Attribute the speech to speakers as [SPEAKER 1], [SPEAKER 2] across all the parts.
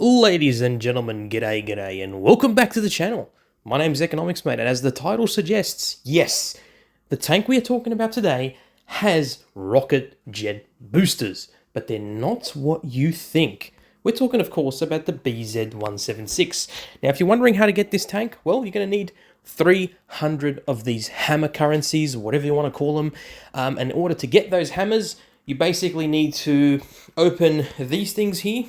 [SPEAKER 1] Ladies and gentlemen, g'day, and welcome back to the channel. My name's Economics Mate, and as the title suggests, yes, the tank we are talking about today has rocket jet boosters, but they're not what you think. We're talking, of course, about the BZ-176. Now, if you're wondering how to get this tank, well, you're going to need 300 of these hammer currencies, whatever you want to call them. And in order to get those hammers, you basically need to open these things here,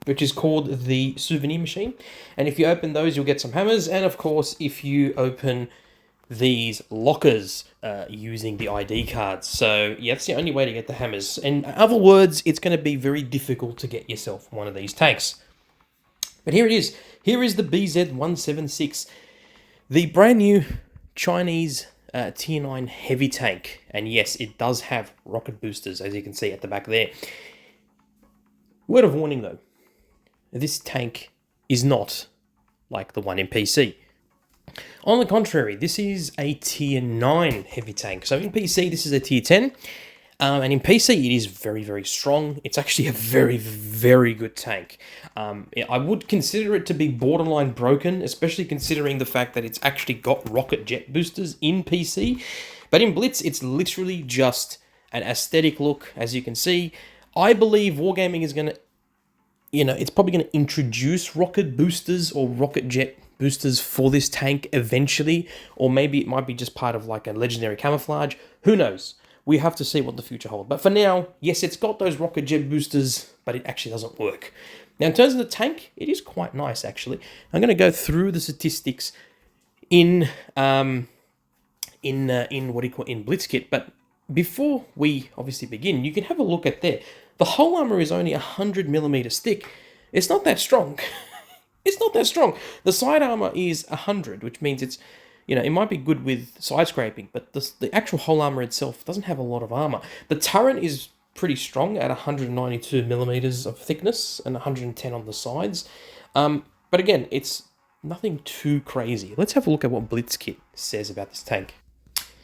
[SPEAKER 1] which is called the souvenir machine. And if you open those, you'll get some hammers. And of course, if you open these lockers using the ID cards. So yeah, that's the only way to get the hammers. In other words, it's going to be very difficult to get yourself one of these tanks. But here it is. Here is the BZ-176, the brand new Chinese Tier 9 heavy tank. And yes, it does have rocket boosters, as you can see at the back there. Word of warning though. This tank is not like the one in PC. On the contrary, this is a Tier 9 heavy tank. So in PC, this is a Tier 10. And in PC, it is very, very strong. It's actually a very, very good tank. I would consider it to be borderline broken, especially considering the fact that it's actually got rocket jet boosters in PC. But in Blitz, it's literally just an aesthetic look, as you can see. I believe Wargaming is going to, it's probably going to introduce rocket boosters or rocket jet boosters for this tank eventually, or maybe it might be just part of like a legendary camouflage. Who knows? We have to see what the future holds. But for now, yes, it's got those rocket jet boosters, but it actually doesn't work. Now, in terms of the tank, it is quite nice, actually. I'm going to go through the statistics in Blitzkit, but before we obviously begin, you can have a look at there. The whole armor is only 100 millimeters thick. It's not that strong. It's not that strong. The side armor is 100, which means it's, it might be good with side scraping, but the actual whole armor itself doesn't have a lot of armor. The turret is pretty strong at 192 millimeters of thickness and 110 on the sides. But again, it's nothing too crazy. Let's have a look at what Blitzkit says about this tank.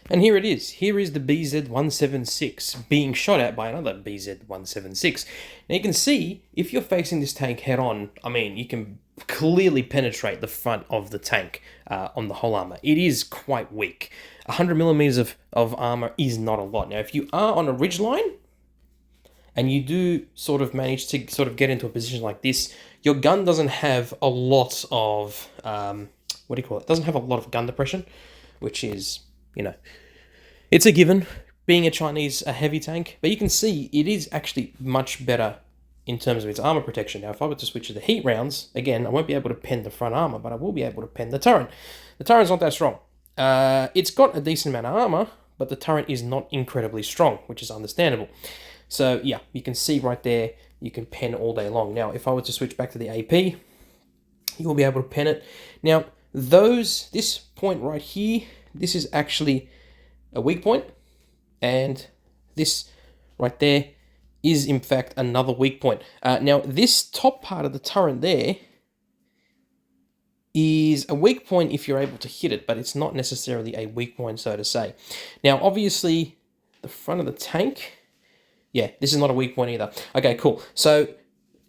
[SPEAKER 1] And here it is. Here is the BZ-176 being shot at by another BZ-176. Now you can see, if you're facing this tank head on, you can clearly penetrate the front of the tank on the whole armor. It is quite weak. 100 millimeters of armor is not a lot. Now, if you are on a ridgeline, and you do sort of manage to sort of get into a position like this, your gun doesn't have a lot of, It doesn't have a lot of gun depression, which is, it's a given, being a heavy tank, but you can see it is actually much better in terms of its armor protection. Now, if I were to switch to the heat rounds, again, I won't be able to pen the front armor, but I will be able to pen the turret. The turret's not that strong. It's got a decent amount of armor, but the turret is not incredibly strong, which is understandable. So, yeah, you can see right there, you can pen all day long. Now, if I were to switch back to the AP, you will be able to pen it. Now, this point right here, this is actually a weak point, and this right there is in fact another weak point. Now this top part of the turret there is a weak point if you're able to hit it, but it's not necessarily a weak point, so to say. Now obviously the front of the tank, yeah, this is not a weak point either. Okay, cool. So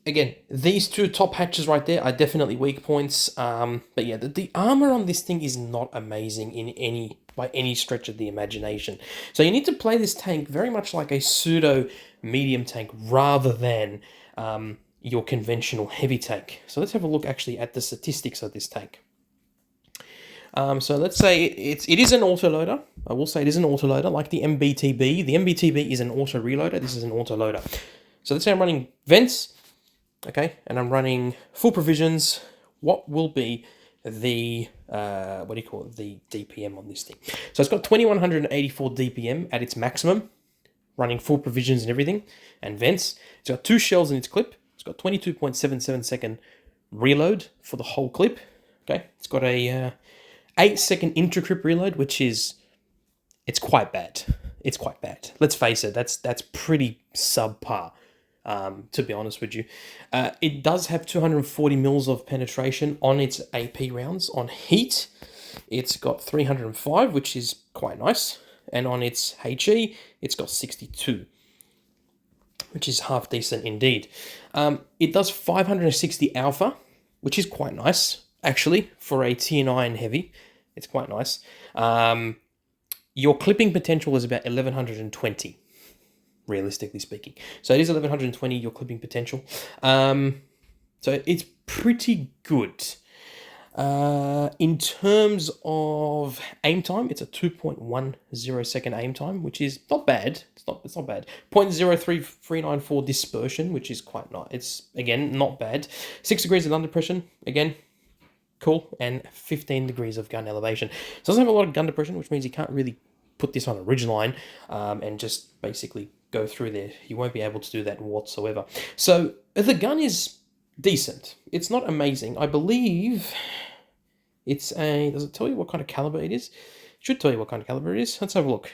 [SPEAKER 1] again, these two top hatches right there are definitely weak points. But yeah, the armor on this thing is not amazing by any stretch of the imagination. So you need to play this tank very much like a pseudo medium tank rather than your conventional heavy tank. So let's have a look actually at the statistics of this tank. So let's say it is an autoloader. I will say it is an autoloader like the MBTB. The MBTB is an auto reloader. This is an autoloader. So let's say I'm running vents. Okay, and I'm running full provisions. What will be the, the DPM on this thing? So it's got 2184 DPM at its maximum, running full provisions and everything, and vents. It's got 2 shells in its clip. It's got 22.77 second reload for the whole clip. Okay, it's got a 8-second interclip reload, which is, it's quite bad. It's quite bad. Let's face it, that's pretty subpar. To be honest with you. It does have 240 mils of penetration on its AP rounds. On heat, it's got 305, which is quite nice. And on its HE, it's got 62. which is half decent indeed. It does 560 alpha, which is quite nice, actually, for a tier 9 heavy. It's quite nice. Your clipping potential is about 1120, realistically speaking. So it is 1120, your clipping potential. So it's pretty good. In terms of aim time, it's a 2.10 second aim time, which is not bad. It's not bad. 0.03394 dispersion, which is quite nice. It's, again, not bad. 6 degrees of gun depression, again, cool. And 15 degrees of gun elevation. So it doesn't have a lot of gun depression, which means you can't really put this on a ridgeline and just basically go through there. You won't be able to do that whatsoever. So the gun is decent. It's not amazing. I believe it's a... Does it tell you what kind of caliber it is? It should tell you what kind of caliber it is. Let's have a look.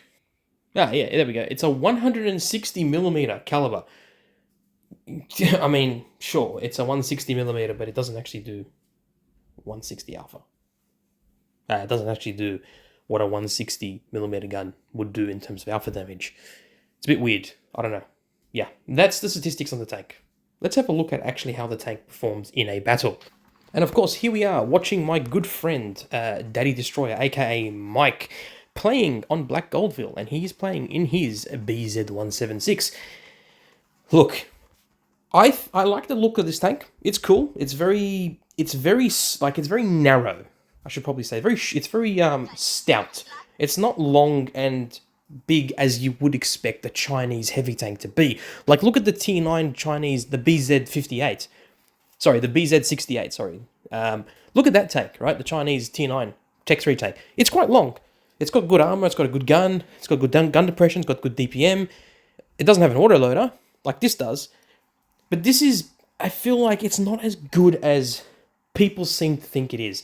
[SPEAKER 1] Ah, yeah, there we go. It's a 160mm caliber. I mean, sure, it's a 160mm, but it doesn't actually do 160 alpha. It doesn't actually do what a 160mm gun would do in terms of alpha damage. It's a bit weird. I don't know. Yeah, that's the statistics on the tank. Let's have a look at actually how the tank performs in a battle. And of course, here we are watching my good friend, Daddy Destroyer, aka Mike, playing on Black Goldville, and he's playing in his BZ-176. Look, I like the look of this tank. It's cool. It's very narrow. I should probably say it's very stout. It's not long and big as you would expect a Chinese heavy tank to be. Like, look at the tier 9 Chinese, the BZ-58. Sorry, the BZ-68, sorry. Look at that tank, right? The Chinese tier 9 Tech 3 tank. It's quite long. It's got good armor, it's got a good gun, it's got good gun depression, it's got good DPM. It doesn't have an autoloader, like this does. But this is, I feel like it's not as good as people seem to think it is.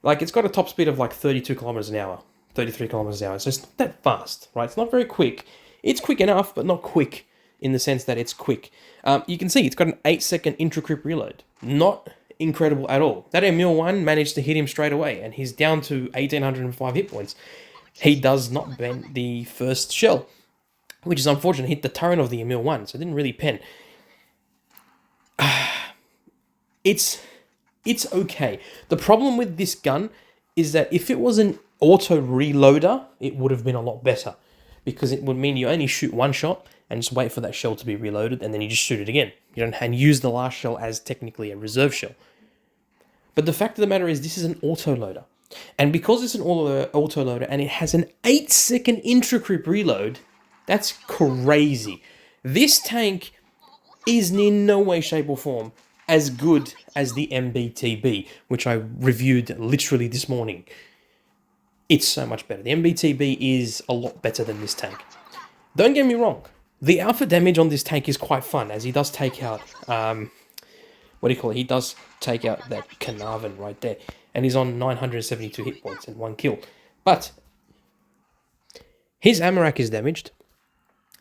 [SPEAKER 1] Like, it's got a top speed of like 32 kilometers an hour, 33 kilometers an hour, so it's not that fast, right? It's not very quick. It's quick enough, but not quick in the sense that it's quick. You can see it's got an 8-second intra-grip reload. Not incredible at all. That Emil-1 managed to hit him straight away, and he's down to 1,805 hit points. He does not bend the first shell, which is unfortunate. Hit the turret of the Emil-1, so it didn't really pen. It's okay. The problem with this gun is that if it was an auto reloader, it would have been a lot better, because it would mean you only shoot one shot and just wait for that shell to be reloaded, and then you just shoot it again. You don't and use the last shell as technically a reserve shell. But the fact of the matter is, this is an autoloader. And because it's an autoloader and it has an 8-second intra-grip reload, that's crazy. This tank is in no way, shape or form as good as the MBTB, which I reviewed literally this morning. It's so much better. The MBTB is a lot better than this tank. Don't get me wrong. The alpha damage on this tank is quite fun, as he does take out, he does take out that Carnarvon right there. And he's on 972 hit points and 1 kill. But his ammo rack is damaged.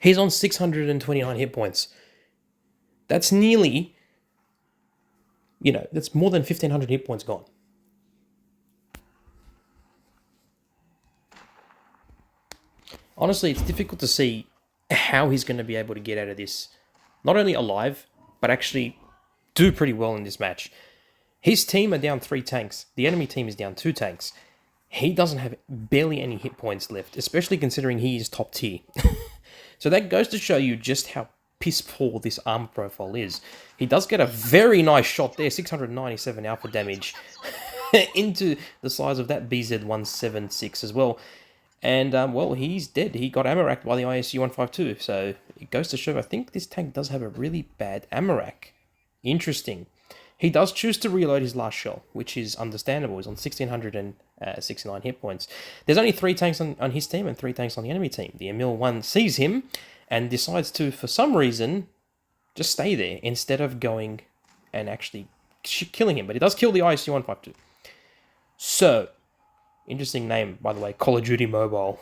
[SPEAKER 1] He's on 629 hit points. That's nearly, that's more than 1,500 hit points gone. Honestly, it's difficult to see how he's going to be able to get out of this, not only alive, but actually do pretty well in this match. His team are down 3 tanks. The enemy team is down 2 tanks. He doesn't have barely any hit points left, especially considering he is top tier. So that goes to show you just how piss poor this armor profile is. He does get a very nice shot there, 697 alpha damage into the size of that BZ-176 as well. And, well, he's dead. He got ammo racked by the ISU-152. So it goes to show, I think this tank does have a really bad ammo rack. Interesting. He does choose to reload his last shell, which is understandable. He's on 1,669 hit points. There's only 3 tanks on his team and 3 tanks on the enemy team. The Emil-1 sees him and decides to, for some reason, just stay there instead of going and actually killing him. But he does kill the ISU-152. So, interesting name, by the way, Call of Duty Mobile.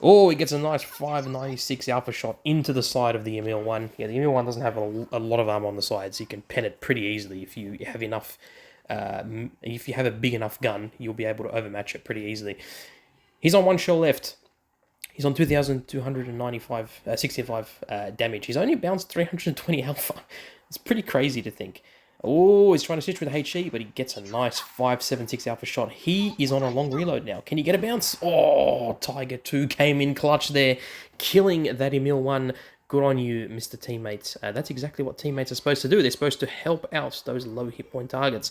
[SPEAKER 1] Oh, he gets a nice 596 alpha shot into the side of the Emil-1. Yeah, the Emil-1 doesn't have a lot of armor on the sides. So you can pen it pretty easily if you have enough. If you have a big enough gun, you'll be able to overmatch it pretty easily. He's on 1 shell left. He's on 2,295, 65 damage. He's only bounced 320 alpha. It's pretty crazy to think. Oh, he's trying to switch with HE, but he gets a nice 5.76 alpha shot. He is on a long reload now. Can he get a bounce? Oh, Tiger 2 came in clutch there, killing that Emil 1. Good on you, Mr. Teammates. That's exactly what teammates are supposed to do. They're supposed to help out those low hit point targets.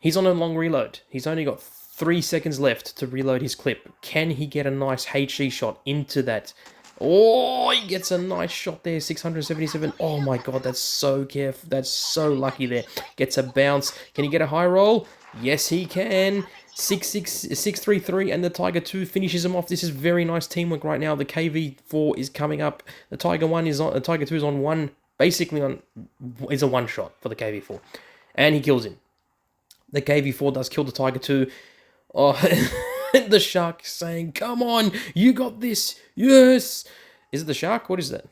[SPEAKER 1] He's on a long reload. He's only got 3 seconds left to reload his clip. Can he get a nice HE shot into that? Oh, he gets a nice shot there, 677. Oh my god, that's so careful. That's so lucky there. Gets a bounce. Can he get a high roll? Yes, he can. 633, and the Tiger 2 finishes him off. This is very nice teamwork right now. The KV4 is coming up. The Tiger 1 is on. The Tiger 2 is on one. Basically, is a one shot for the KV4, and he kills him. The KV4 does kill the Tiger 2. Oh. The shark saying, come on, you got this, yes. Is it the shark? What is that?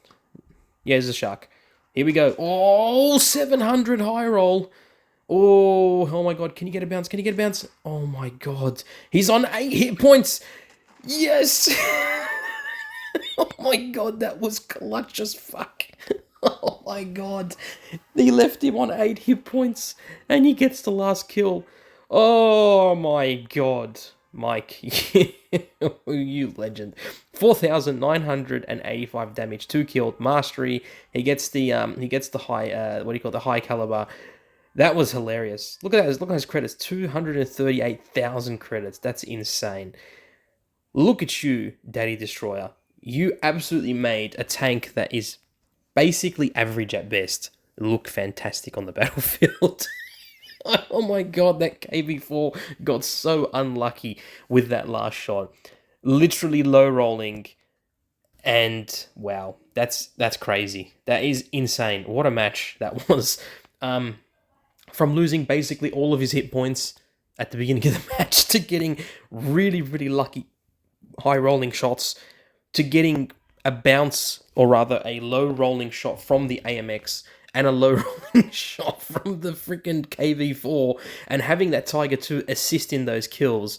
[SPEAKER 1] Yeah, it's the shark. Here we go. Oh, 700 high roll. Oh my god, can you get a bounce? Can you get a bounce? Oh my god. He's on 8 hit points. Yes. Oh my god, that was clutch as fuck. Oh my god. He left him on 8 hit points and he gets the last kill. Oh my god. Mike, you legend. 4,985 damage, 2 killed, mastery. He gets the high the high caliber. That was hilarious. Look at that. Look at his credits. 238,000 credits. That's insane. Look at you, Daddy Destroyer. You absolutely made a tank that is basically average at best look fantastic on the battlefield. Oh my god, that KV4 got so unlucky with that last shot. Literally low rolling. And wow, that's crazy. That is insane. What a match that was. From losing basically all of his hit points at the beginning of the match to getting really, really lucky high rolling shots to getting a bounce, or rather a low rolling shot from the AMX and a low rolling shot from the freaking KV4, and having that Tiger 2 assist in those kills.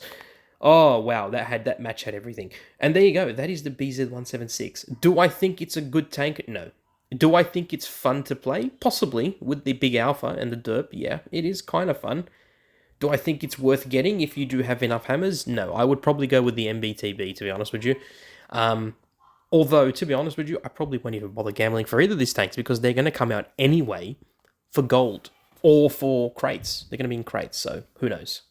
[SPEAKER 1] Oh, wow, that match had everything. And there you go, that is the BZ-176. Do I think it's a good tank? No. Do I think it's fun to play? Possibly, with the big alpha and the derp. Yeah, it is kind of fun. Do I think it's worth getting if you do have enough hammers? No, I would probably go with the MBTB, to be honest with you. Although, to be honest with you, I probably won't even bother gambling for either of these tanks because they're going to come out anyway for gold or for crates. They're going to be in crates, so who knows.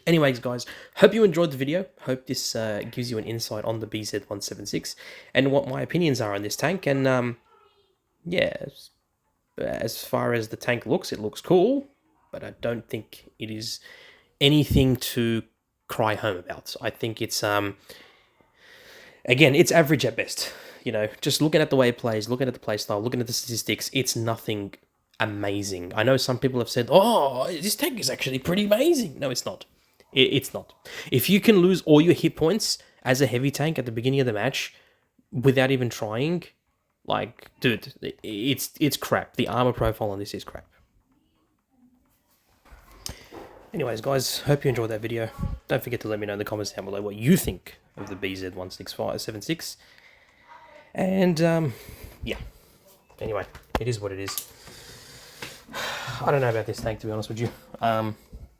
[SPEAKER 1] Anyways, guys, hope you enjoyed the video. Hope this gives you an insight on the BZ-176 and what my opinions are on this tank. And, yeah, as far as the tank looks, it looks cool, but I don't think it is anything to cry home about. I think it's... Again, it's average at best. You know, just looking at the way it plays, looking at the playstyle, looking at the statistics, it's nothing amazing. I know some people have said, oh, this tank is actually pretty amazing. No, it's not. It's not. If you can lose all your hit points as a heavy tank at the beginning of the match without even trying, like, dude, it's crap. The armor profile on this is crap. Anyways, guys, hope you enjoyed that video. Don't forget to let me know in the comments down below what you think of the BZ-176. And, yeah. Anyway, it is what it is. I don't know about this tank, to be honest with you.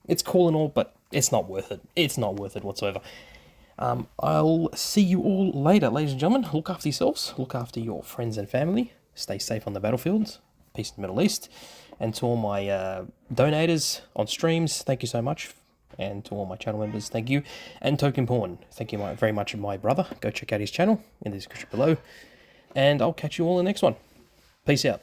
[SPEAKER 1] It's cool and all, but it's not worth it. It's not worth it whatsoever. I'll see you all later, ladies and gentlemen. Look after yourselves. Look after your friends and family. Stay safe on the battlefield. Peace in the Middle East. And to all my donators on streams, thank you so much. And to all my channel members, thank you. And Token Porn, thank you very much, my brother. Go check out his channel in the description below. And I'll catch you all in the next one. Peace out.